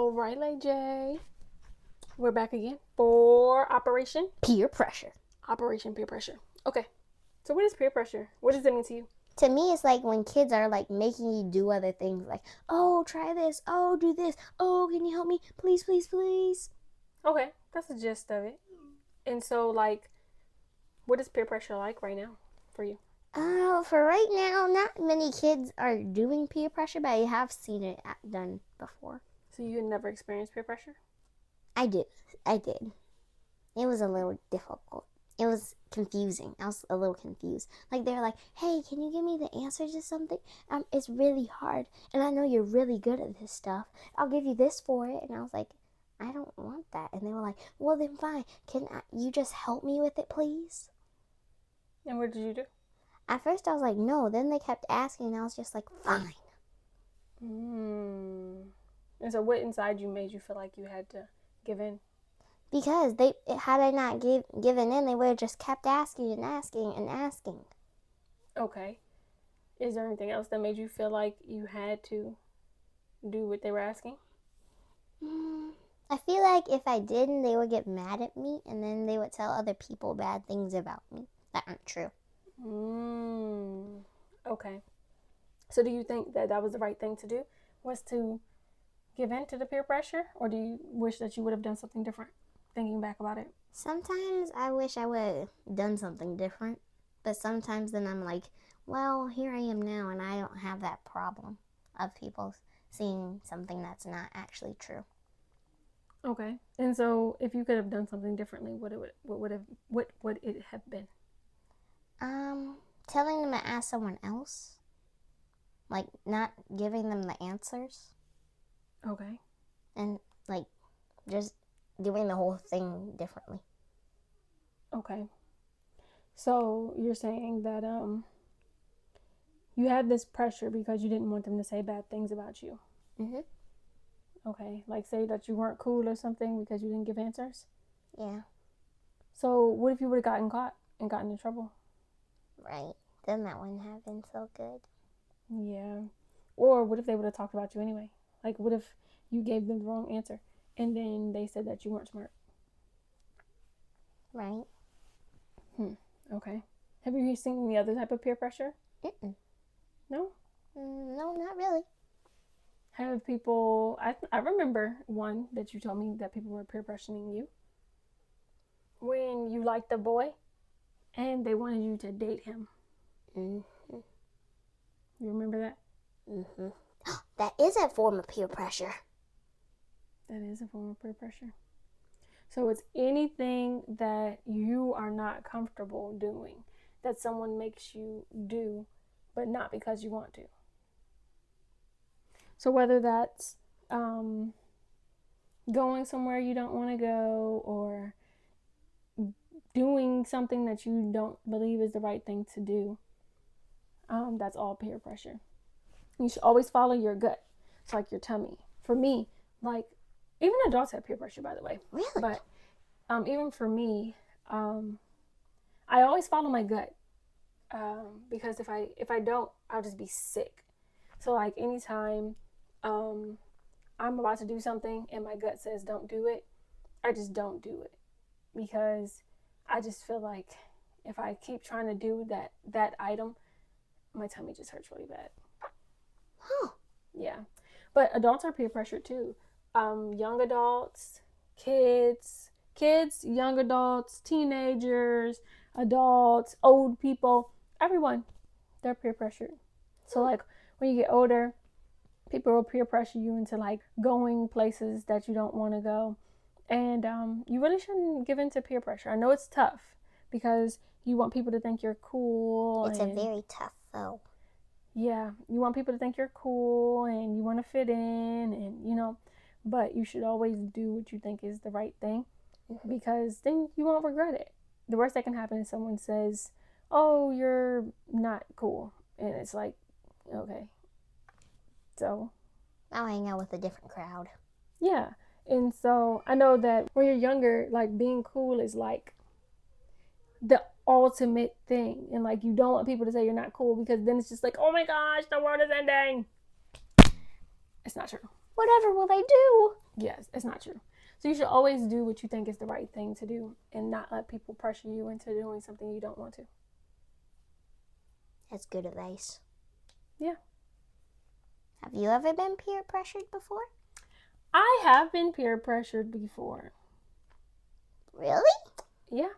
All right, LayJ. We're back again for Operation Peer pressure. Operation Peer Pressure. Okay. So what is peer pressure? What does it mean to you? To me, it's like when kids are like making you do other things, like, oh, try this, oh, do this, oh, can you help me, please, please, please. Okay, that's the gist of it. And so, like, what is peer pressure like right now for you? For right now, not many kids are doing peer pressure, but I have seen it done before. So you had never experienced peer pressure? I did. It was a little difficult. It was confusing. I was a little confused. Like, they're like, hey, can you give me the answer to something? It's really hard, and I know you're really good at this stuff. I'll give you this for it. And I was like, I don't want that. And they were like, well, then fine. You just help me with it, please? And what did you do? At first, I was like, no. Then they kept asking, and I was just like, fine. And so what inside you made you feel like you had to give in? Because had I not given in, they would have just kept asking and asking and asking. Okay. Is there anything else that made you feel like you had to do what they were asking? I feel like if I didn't, they would get mad at me, and then they would tell other people bad things about me that aren't true. Okay. So do you think that that was the right thing to do, was to give in to the peer pressure, or do you wish that you would have done something different, thinking back about it? Sometimes I wish I would have done something different, but sometimes then I'm like, well, here I am now, and I don't have that problem of people seeing something that's not actually true. Okay. And so if you could have done something differently, what would it have been? Telling them to ask someone else. Like, not giving them the answers. Okay. And, like, just doing the whole thing differently. Okay. So you're saying that you had this pressure because you didn't want them to say bad things about you. Mhm. Okay. Like, say that you weren't cool or something because you didn't give answers? Yeah. So what if you would have gotten caught and gotten in trouble? Right. Then that wouldn't have been so good. Yeah. Or what if they would have talked about you anyway? Like, what if you gave them the wrong answer and then they said that you weren't smart? Right. Okay. Have you seen any other type of peer pressure? No? No, not really. Have people... I remember one that you told me that people were peer pressuring you. When you liked a boy and they wanted you to date him. You remember that? That is a form of peer pressure. That is a form of peer pressure. So it's anything that you are not comfortable doing that someone makes you do, but not because you want to. So whether that's going somewhere you don't want to go, or doing something that you don't believe is the right thing to do, that's all peer pressure. You should always follow your gut. It's like your tummy. For me, like, even adults have peer pressure, by the way. Really? But even for me, I always follow my gut, because if I don't, I'll just be sick. So like anytime I'm about to do something and my gut says don't do it, I just don't do it, because I just feel like if I keep trying to do that item, my tummy just hurts really bad. Huh. Yeah. But adults are peer pressured too. Young adults, kids, young adults, teenagers, adults, old people, everyone, they're peer pressured. So like when you get older, people will peer pressure you into like going places that you don't want to go. And you really shouldn't give in to peer pressure. I know it's tough because you want people to think you're cool. It's a very tough though. Yeah, you want people to think you're cool and you want to fit in, and but you should always do what you think is the right thing, because then you won't regret it. The worst that can happen is someone says, oh, you're not cool, and it's like, okay, so I'll hang out with a different crowd. Yeah. And so I know that when you're younger, like, being cool is like the ultimate thing, and like you don't want people to say you're not cool, because then it's just like, oh my gosh, the world is ending. It's not true. Whatever will they do? Yes, it's not true. So you should always do what you think is the right thing to do and not let people pressure you into doing something you don't want to. That's good advice. Yeah. Have you ever been peer pressured before? I have been peer pressured before. Really? Yeah.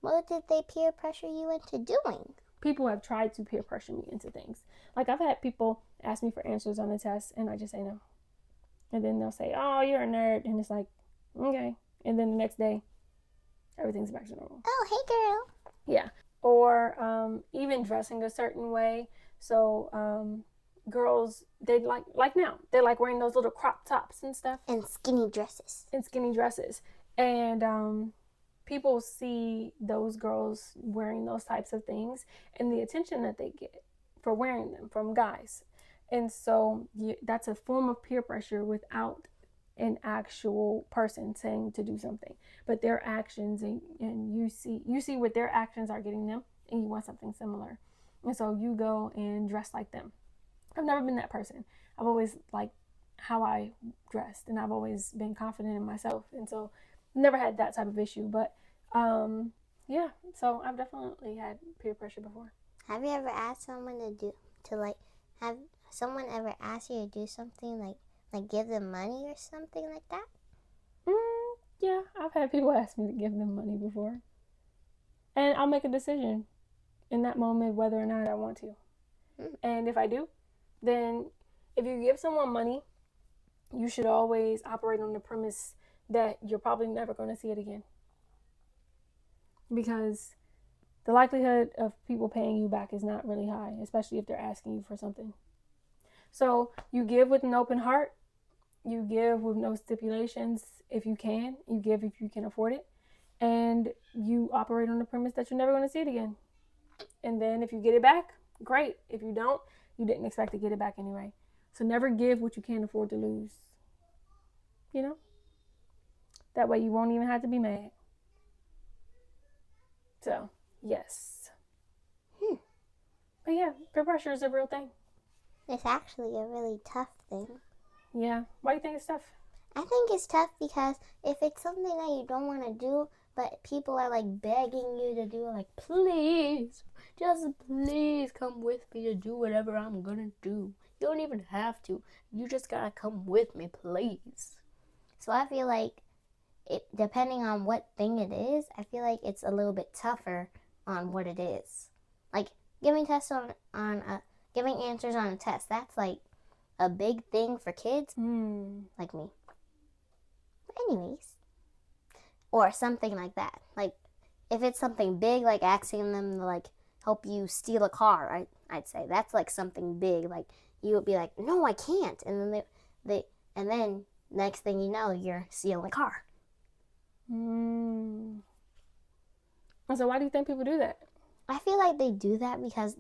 What did they peer pressure you into doing? People have tried to peer pressure me into things. Like, I've had people ask me for answers on a test, and I just say no. And then they'll say, oh, you're a nerd. And it's like, okay. And then the next day, everything's back to normal. Oh, hey, girl. Yeah. Or even dressing a certain way. So girls, they like now, they like wearing those little crop tops and stuff. And skinny dresses. And people see those girls wearing those types of things and the attention that they get for wearing them from guys. And so that's a form of peer pressure without an actual person saying to do something, but their actions, and you see what their actions are getting them, and you want something similar, and so you go and dress like them. I've never been that person. I've always liked how I dressed, and I've always been confident in myself, and so never had that type of issue. But yeah, so I've definitely had peer pressure before. Have you ever asked someone have someone ever asked you to do something like give them money or something like that? Yeah, I've had people ask me to give them money before. And I'll make a decision in that moment whether or not I want to. And if I do, then if you give someone money, you should always operate on the premise that you're probably never going to see it again. Because the likelihood of people paying you back is not really high, especially if they're asking you for something. So you give with an open heart. You give with no stipulations if you can. You give if you can afford it. And you operate on the premise that you're never going to see it again. And then if you get it back, great. If you don't, you didn't expect to get it back anyway. So never give what you can't afford to lose. You know? That way you won't even have to be mad. So, yes. But yeah, peer pressure is a real thing. It's actually a really tough thing. Yeah. Why do you think it's tough? I think it's tough because if it's something that you don't want to do, but people are like begging you to do it, like, please, just please come with me to do whatever I'm gonna do. You don't even have to. You just gotta come with me, please. So I feel like depending on what thing it is, I feel like it's a little bit tougher on what it is. Like giving tests giving answers on a test. That's like a big thing for kids like me. But anyways, or something like that. Like if it's something big, like asking them to like help you steal a car, I'd say that's like something big. Like you would be like, no, I can't, and then next thing you know, you're stealing a car. So why do you think people do that? I feel like they do that because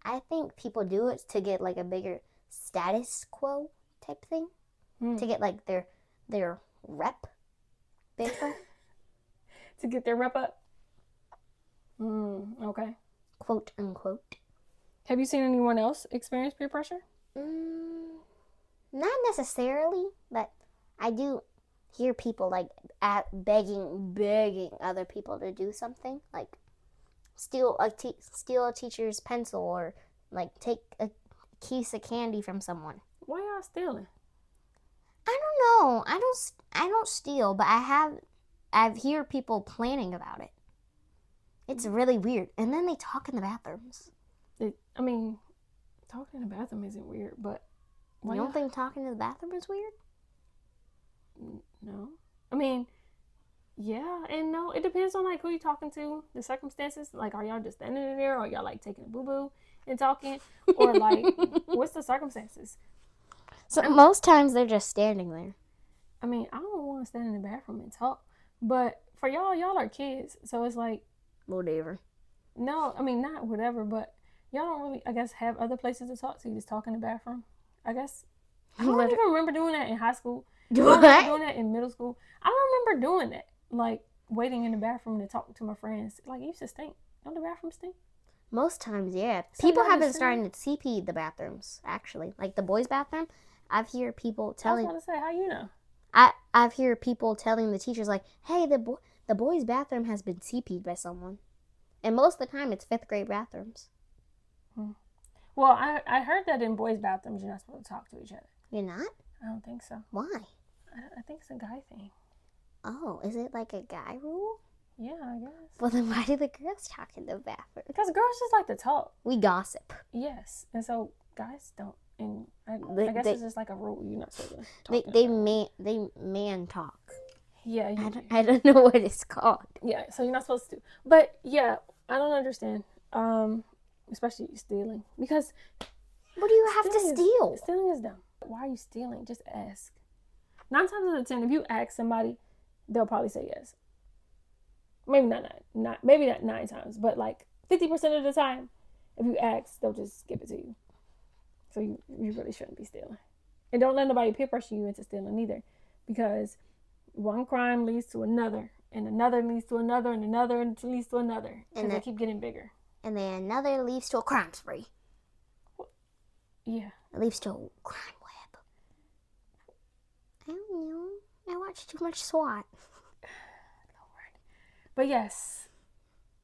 I think people do it to get like a bigger status quo type thing. To get like their rep bigger. To get their rep up? Okay. Quote unquote. Have you seen anyone else experience peer pressure? Not necessarily, but I do hear people like begging other people to do something, like steal a teacher's pencil or like take a piece of candy from someone. Why y'all stealing? I don't know. I don't steal, but I've heard people planning about it. It's really weird. And then they talk in the bathrooms. Talking in the bathroom isn't weird, but you don't think talking in the bathroom is weird? No. Yeah and no. It depends on like who you're talking to, the circumstances. Like, are y'all just standing in there, or y'all like taking a boo-boo and talking? Or like, what's the circumstances? So most times they're just standing there. I don't want to stand in the bathroom and talk. But for y'all are kids. So it's like, whatever. No, not whatever, but y'all don't really, I guess, have other places to talk, so you just talk in the bathroom. I guess. I don't even remember doing that in high school. I don't remember doing that in middle school. I don't remember doing that. Like, waiting in the bathroom to talk to my friends. Like, it used to stink. Don't the bathrooms stink? Most times, yeah. People have been starting to TP the bathrooms, actually. Like, the boys' bathroom. I've heard people I was telling. about to say, how you know? I've heard people telling the teachers like, "Hey, the boys' bathroom has been CP'd by someone," and most of the time it's 5th grade bathrooms. Well, I heard that in boys' bathrooms you're not supposed to talk to each other. You're not? I don't think so. Why? I think it's a guy thing. Oh, is it like a guy rule? Yeah, I guess. Well, then why do the girls talk in the bathroom? Because girls just like to talk. We gossip. Yes, and so guys don't. And I guess it's just like a rule. You're not supposed to talk. They man talk. Yeah, I don't know what it's called. Yeah, so you're not supposed to. But yeah, I don't understand. Especially stealing, because what do you have to steal? Stealing is dumb. Why are you stealing? Just ask. 9 times out of 10, if you ask somebody, they'll probably say yes. Maybe maybe not 9 times, but like 50% of the time, if you ask, they'll just give it to you. So you really shouldn't be stealing. And don't let nobody peer pressure you into stealing either, because one crime leads to another, and another leads to another, and another leads to another, and they keep getting bigger. And then another leads to a crime spree. Yeah. It leads to a crime web. I don't know. I watch too much SWAT. But yes,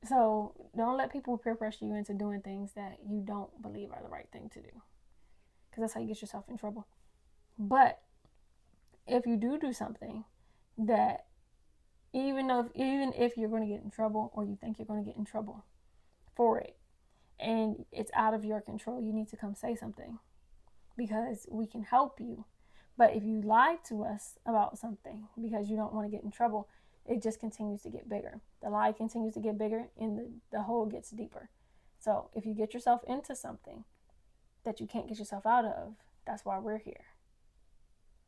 so don't let people peer pressure you into doing things that you don't believe are the right thing to do, because that's how you get yourself in trouble. But if you do something that even if you're going to get in trouble, or you think you're going to get in trouble for it, and it's out of your control, you need to come say something, because we can help you. But if you lie to us about something because you don't want to get in trouble, it just continues to get bigger. The lie continues to get bigger, and the hole gets deeper. So if you get yourself into something that you can't get yourself out of, that's why we're here.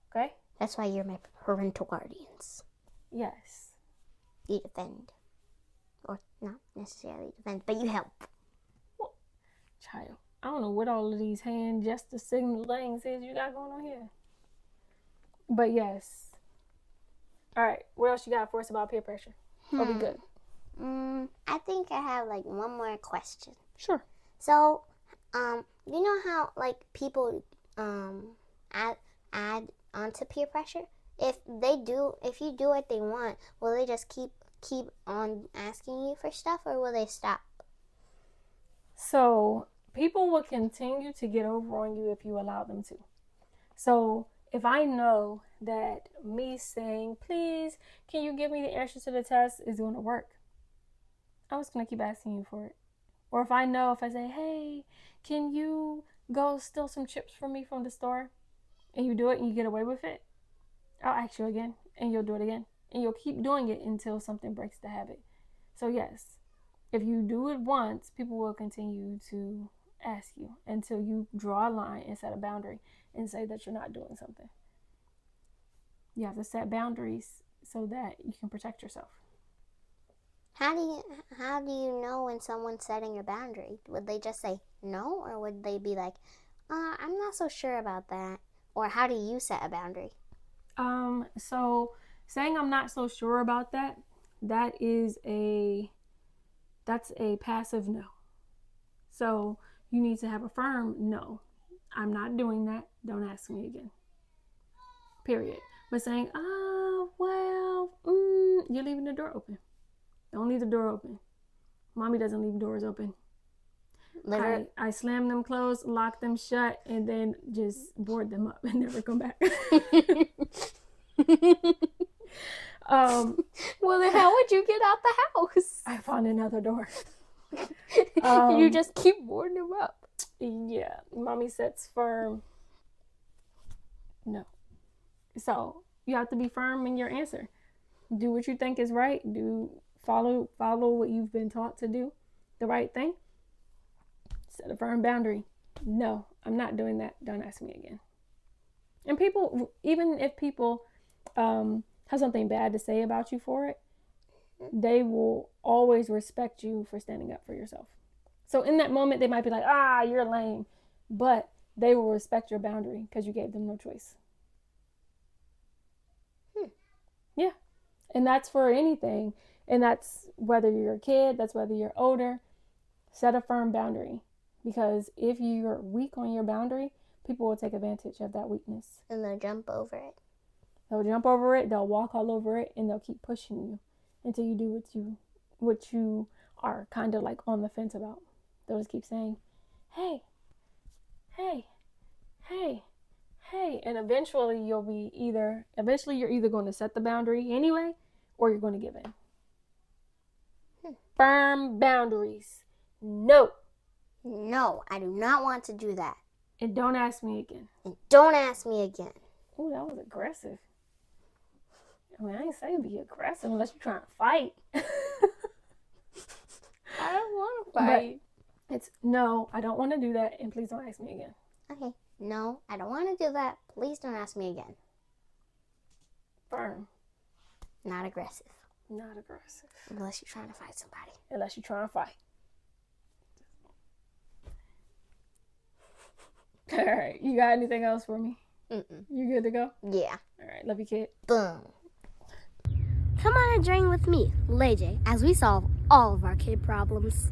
Okay? That's why you're my parental guardians. Yes. You defend. Or not necessarily defend, but you help. Well, child, I don't know what all of these hand gesture signal things is you got going on here. But yes. All right, what else you got for us about peer pressure? Are we good? I think I have like one more question. Sure. So, you know how like people add onto peer pressure? If you do what they want, will they just keep on asking you for stuff, or will they stop? So people will continue to get over on you if you allow them to. So if I know that me saying, please, can you give me the answer to the test is going to work, I'm just going to keep asking you for it. Or if I say, hey, can you go steal some chips for me from the store? And you do it and you get away with it, I'll ask you again, and you'll do it again. And you'll keep doing it until something breaks the habit. So yes, if you do it once, people will continue to ask you until you draw a line and set a boundary and say that you're not doing something. You have to set boundaries so that you can protect yourself. How do you know when someone's setting a boundary? Would they just say no, or would they be like, I'm not so sure about that? Or how do you set a boundary? So saying I'm not so sure about that, that's a passive no. So you need to have a firm no. I'm not doing that. Don't ask me again. Period. But saying, you're leaving the door open. Don't leave the door open. Mommy doesn't leave doors open. I slam them closed, lock them shut, and then just board them up and never come back. Well, then how would you get out the house? I found another door. You just keep boarding them up. Yeah, mommy sets firm. No. So you have to be firm in your answer. Do what you think is right. Follow what you've been taught to do, the right thing. Set a firm boundary. No, I'm not doing that. Don't ask me again. And people, even if people have something bad to say about you for it, they will always respect you for standing up for yourself. So in that moment, they might be like, you're lame. But they will respect your boundary because you gave them no choice. Yeah. And that's for anything. And that's whether you're a kid, that's whether you're older. Set a firm boundary. Because if you're weak on your boundary, people will take advantage of that weakness. And they'll jump over it. They'll jump over it, they'll walk all over it, and they'll keep pushing you until you do what you are kind of like on the fence about. They'll just keep saying, hey, hey, hey, hey. And eventually you're either going to set the boundary anyway, or you're going to give in. Firm boundaries. No. No, I do not want to do that. And don't ask me again. And don't ask me again. Oh, that was aggressive. I mean, I ain't saying be aggressive unless you're trying to fight. I don't want to fight. But it's, no, I don't want to do that, and please don't ask me again. Okay. No, I don't want to do that. Please don't ask me again. Firm. Not aggressive. Not aggressive. Unless you're trying to fight somebody. Unless you're trying to fight. All right. You got anything else for me? Mm-mm. You good to go? Yeah. All right. Love you, kid. Boom. Come on a journey with me, LayJ, as we solve all of our kid problems.